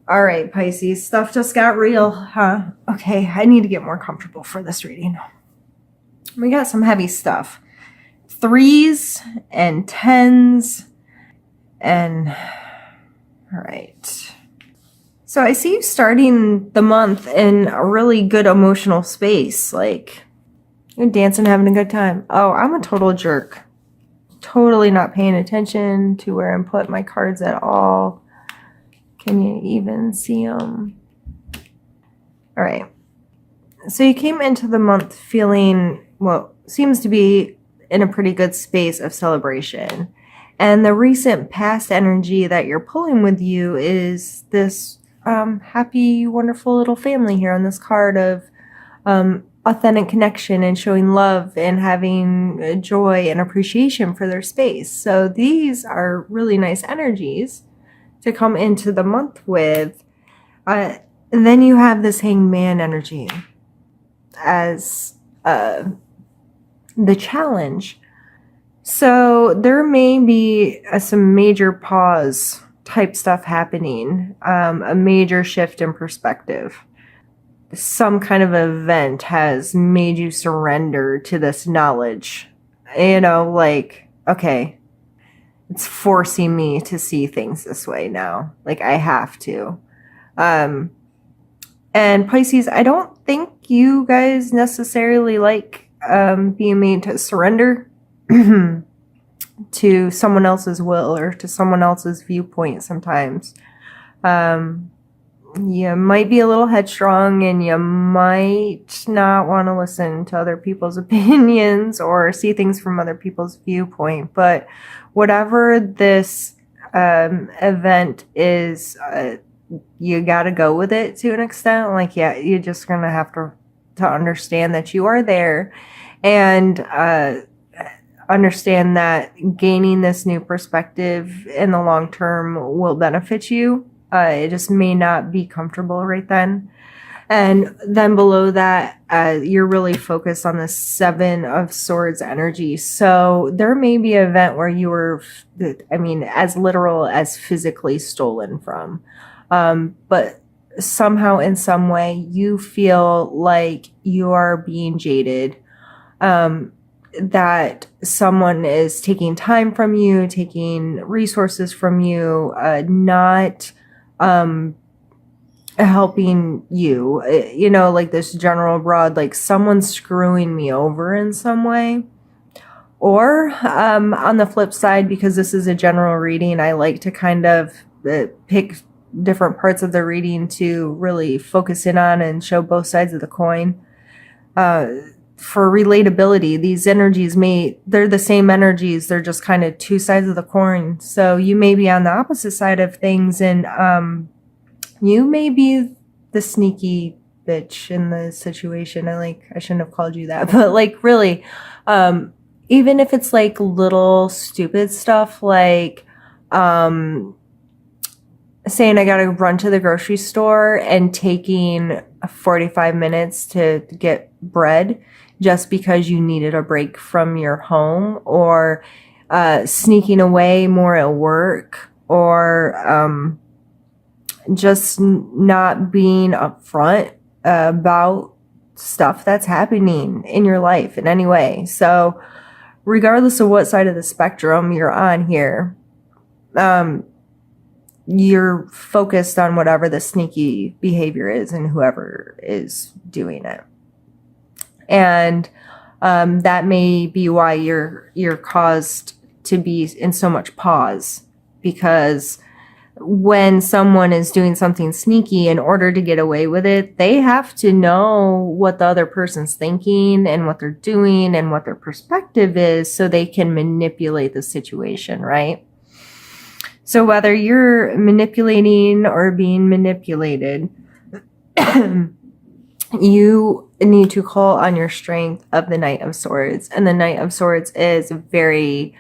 All right, Pisces, stuff just got real, huh? Okay, I need to get more comfortable for this reading. We got some heavy stuff. Threes and tens and all right. So I see you starting the month in a really good emotional space. Like you're dancing, having a good time. Oh, I'm a total jerk. Totally not paying attention to where I'm putting my cards at all. Can you even see them? All right. So you came into the month feeling, well, seems to be in a pretty good space of celebration. And the recent past energy that you're pulling with you is this happy, wonderful little family here on this card of authentic connection and showing love and having joy and appreciation for their space. So these are really nice energies to come into the month with. And then you have this hangman energy as the challenge. So there may be some major pause type stuff happening, a major shift in perspective. Some kind of event has made you surrender to this knowledge. Like, okay, it's forcing me to see things this way now. Like I have to. And Pisces, I don't think you guys necessarily like being made to surrender to someone else's will or to someone else's viewpoint sometimes. You might be a little headstrong and you might not want to listen to other people's opinions or see things from other people's viewpoint. But whatever this event is, you got to go with it to an extent. Like, yeah, you're just going to have to understand that you are there and understand that gaining this new perspective in the long term will benefit you. It just may not be comfortable right then. And then below that, you're really focused on the Seven of Swords energy. So there may be an event where you were, as literal as physically stolen from. But somehow in some way you feel like you are being jaded, that someone is taking time from you, taking resources from you, not helping you, like this general broad, like someone's screwing me over in some way. Or on the flip side, because this is a general reading, I like to kind of pick different parts of the reading to really focus in on and show both sides of the coin. For relatability, these energies they're the same energies, they're just kind of two sides of the coin. So you may be on the opposite side of things and you may be the sneaky bitch in the situation. I shouldn't have called you that, but like really, even if it's like little stupid stuff, like saying I gotta run to the grocery store and taking 45 minutes to get bread just because you needed a break from your home, or sneaking away more at work, or just not being upfront about stuff that's happening in your life in any way. So regardless of what side of the spectrum you're on here, you're focused on whatever the sneaky behavior is and whoever is doing it. And that may be why you're caused to be in so much pause, because when someone is doing something sneaky, in order to get away with it, they have to know what the other person's thinking and what they're doing and what their perspective is so they can manipulate the situation, right? So whether you're manipulating or being manipulated, you need to call on your strength of the Knight of Swords. And the Knight of Swords is very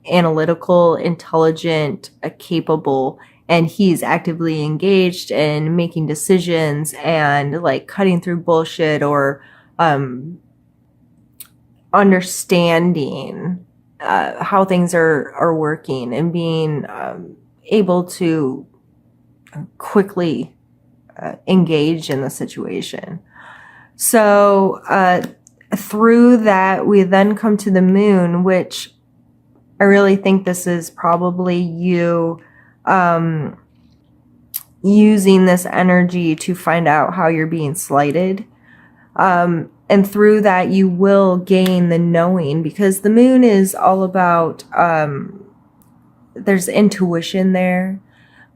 analytical, intelligent, capable, and he's actively engaged in making decisions and like cutting through bullshit, or understanding how things are working and being able to quickly engage in the situation. So through that, we then come to the moon, which I really think this is probably you using this energy to find out how you're being slighted. And through that, you will gain the knowing, because the moon is all about, there's intuition there,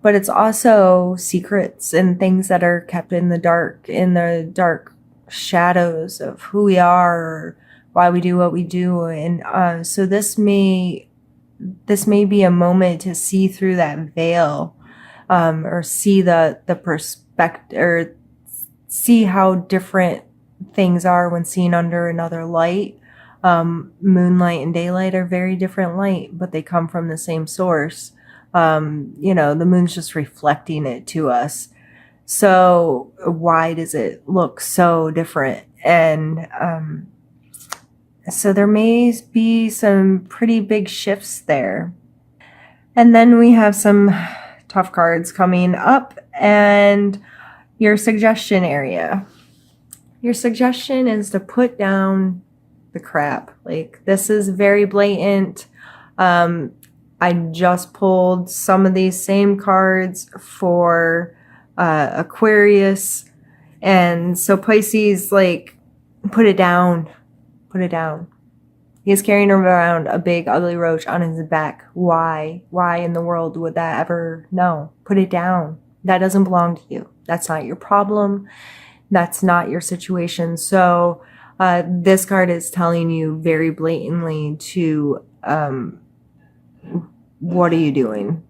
but it's also secrets and things that are kept in the dark shadows of who we are, or why we do what we do. And so this may be a moment to see through that veil, or see the perspective, or see how different things are when seen under another light. Moonlight and daylight are very different light, but they come from the same source. The moon's just reflecting it to us. So why does it look so different? And so there may be some pretty big shifts there. And then we have some tough cards coming up, and your suggestion area. Your suggestion is to put down the crap. Like, this is very blatant. I just pulled some of these same cards for Aquarius. And so Pisces, like, put it down. Put it down. He's carrying around a big ugly roach on his back. Why? Why in the world would that ever? No. Put it down. That doesn't belong to you. That's not your problem. That's not your situation. So this card is telling you very blatantly to, what are you doing?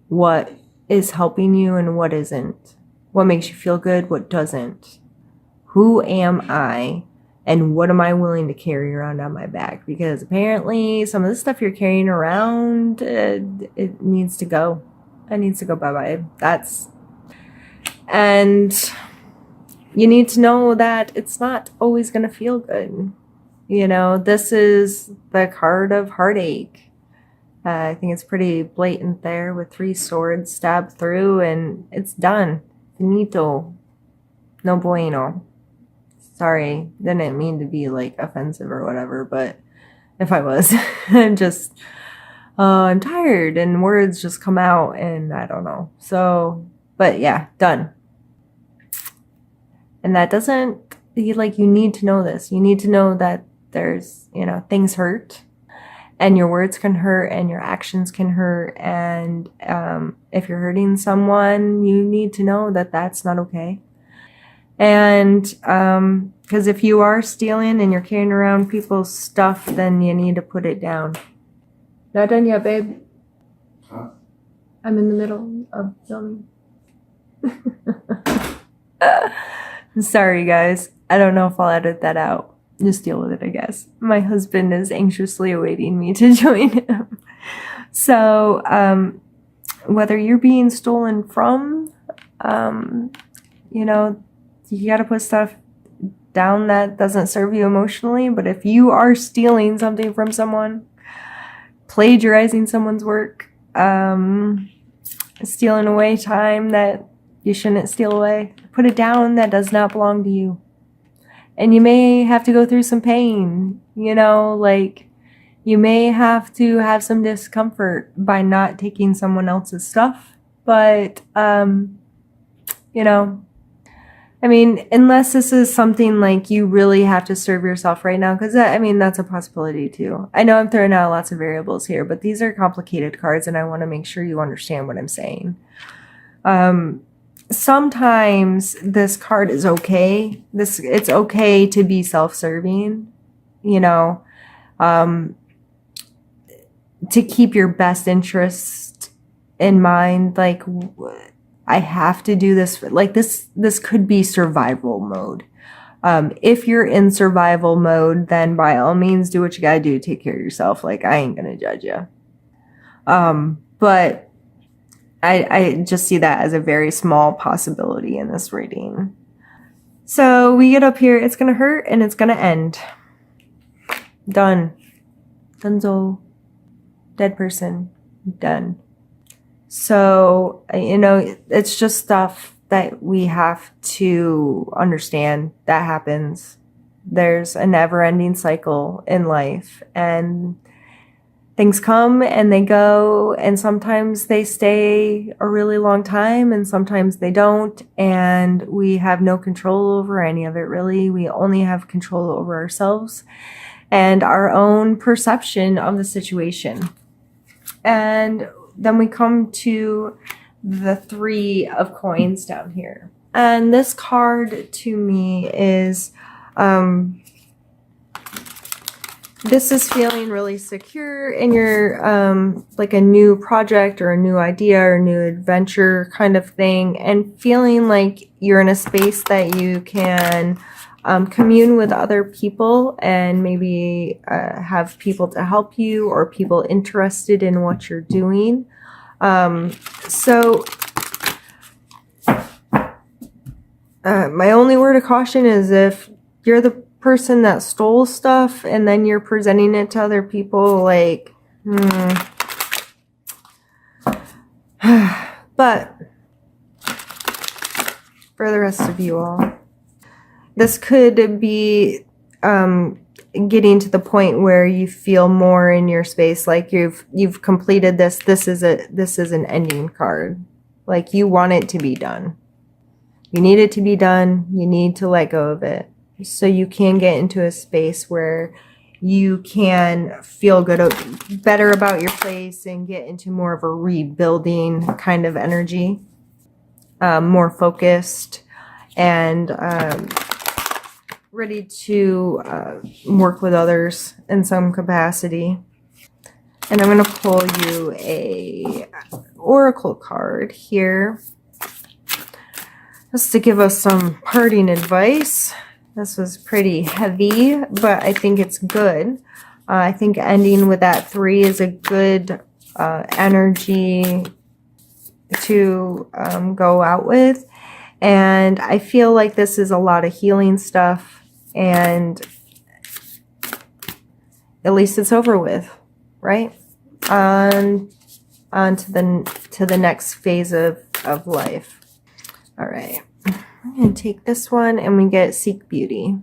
What is helping you and what isn't? What makes you feel good? What doesn't? Who am I? And what am I willing to carry around on my back? Because apparently some of the stuff you're carrying around, it needs to go. It needs to go bye-bye. And you need to know that it's not always going to feel good. This is the card of heartache. I think it's pretty blatant there with 3 swords stabbed through, and it's done. Finito. No bueno. Sorry, didn't mean to be like offensive or whatever, but if I was, I'm tired and words just come out and I don't know. So, but yeah, done. And that doesn't, you need to know this. You need to know that there's, things hurt, and your words can hurt and your actions can hurt. And if you're hurting someone, you need to know that that's not okay. And because if you are stealing and you're carrying around people's stuff, then you need to put it down. Not done yet, babe. Huh? I'm in the middle of filming. Sorry, guys. I don't know if I'll edit that out. Just deal with it, I guess. My husband is anxiously awaiting me to join him. So, whether you're being stolen from, you got to put stuff down that doesn't serve you emotionally. But if you are stealing something from someone, plagiarizing someone's work, stealing away time that you shouldn't steal away, put it down. That does not belong to you. And you may have to go through some pain, you may have to have some discomfort by not taking someone else's stuff. But, unless this is something like you really have to serve yourself right now, because that's a possibility too. I know I'm throwing out lots of variables here, but these are complicated cards and I want to make sure you understand what I'm saying. Sometimes this card is okay. It's okay to be self-serving, to keep your best interest in mind. Like, I have to do this. This could be survival mode. If you're in survival mode, then by all means, do what you gotta do. Take care of yourself. I ain't gonna judge you. But I just see that as a very small possibility in this reading. So we get up here. It's gonna hurt and it's gonna end. Done. Dunzo. Dead person. Done. So, it's just stuff that we have to understand that happens. There's a never-ending cycle in life, and things come and they go, and sometimes they stay a really long time and sometimes they don't, and we have no control over any of it, really. We only have control over ourselves and our own perception of the situation. And then we come to the 3 of coins down here. And this card to me is, this is feeling really secure in your, like a new project or a new idea or a new adventure kind of thing, and feeling like you're in a space that you can commune with other people and maybe have people to help you or people interested in what you're doing. So my only word of caution is if you're the person that stole stuff and then you're presenting it to other people, like, but for the rest of you all, this could be getting to the point where you feel more in your space, like you've completed this. This is an ending card. Like, you want it to be done. You need it to be done. You need to let go of it so you can get into a space where you can feel better about your place and get into more of a rebuilding kind of energy, more focused and ready to work with others in some capacity. And I'm going to pull you a oracle card here just to give us some parting advice. This was pretty heavy, but I think it's good. I think ending with that 3 is a good energy to go out with. And I feel like this is a lot of healing stuff, and at least it's over with, right? On to the next phase of life. All right. I'm going to take this one and we get Seek Beauty.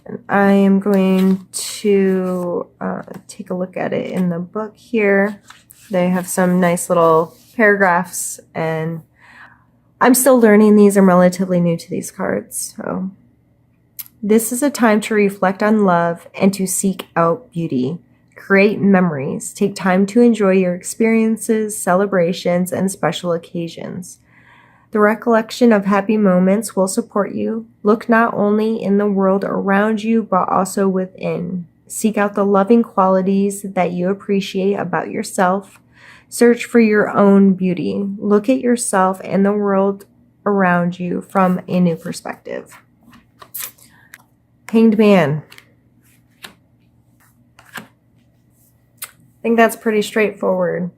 And I am going to take a look at it in the book here. They have some nice little paragraphs, and I'm still learning these. I'm relatively new to these cards. So this is a time to reflect on love and to seek out beauty. Create memories. Take time to enjoy your experiences, celebrations, and special occasions. The recollection of happy moments will support you. Look not only in the world around you, but also within. Seek out the loving qualities that you appreciate about yourself. Search for your own beauty. Look at yourself and the world around you from a new perspective. Hanged Man. I think that's pretty straightforward.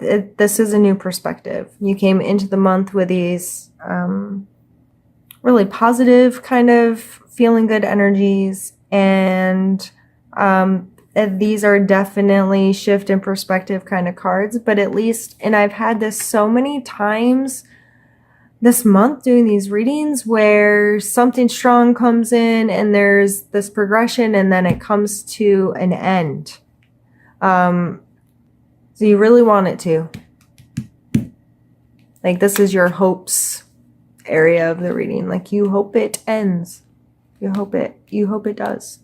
This is a new perspective. You came into the month with these really positive kind of feeling good energies, and these are definitely shift in perspective kind of cards, but at least, and I've had this so many times this month doing these readings where something strong comes in and there's this progression and then it comes to an end. So you really want it to. Like, this is your hopes area of the reading. Like, you hope it ends. You hope it does.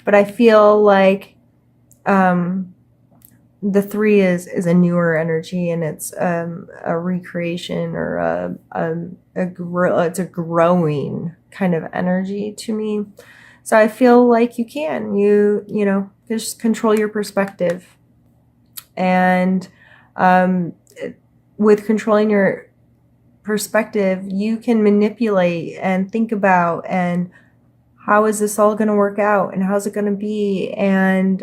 But I feel like the 3 is a newer energy, and it's a recreation or it's a growing kind of energy to me. So I feel like you just control your perspective. And with controlling your perspective, you can manipulate and think about, and how is this all going to work out, and how's it going to be, and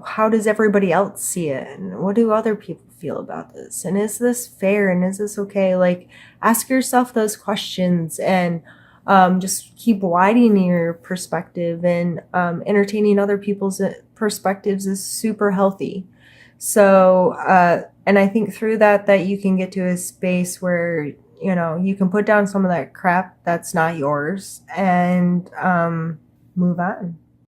how does everybody else see it, and what do other people feel about this, and is this fair, and is this okay? Like, ask yourself those questions, and just keep widening your perspective, and entertaining other people's perspectives is super healthy. So, and I think through that you can get to a space where, you know, you can put down some of that crap that's not yours and move on.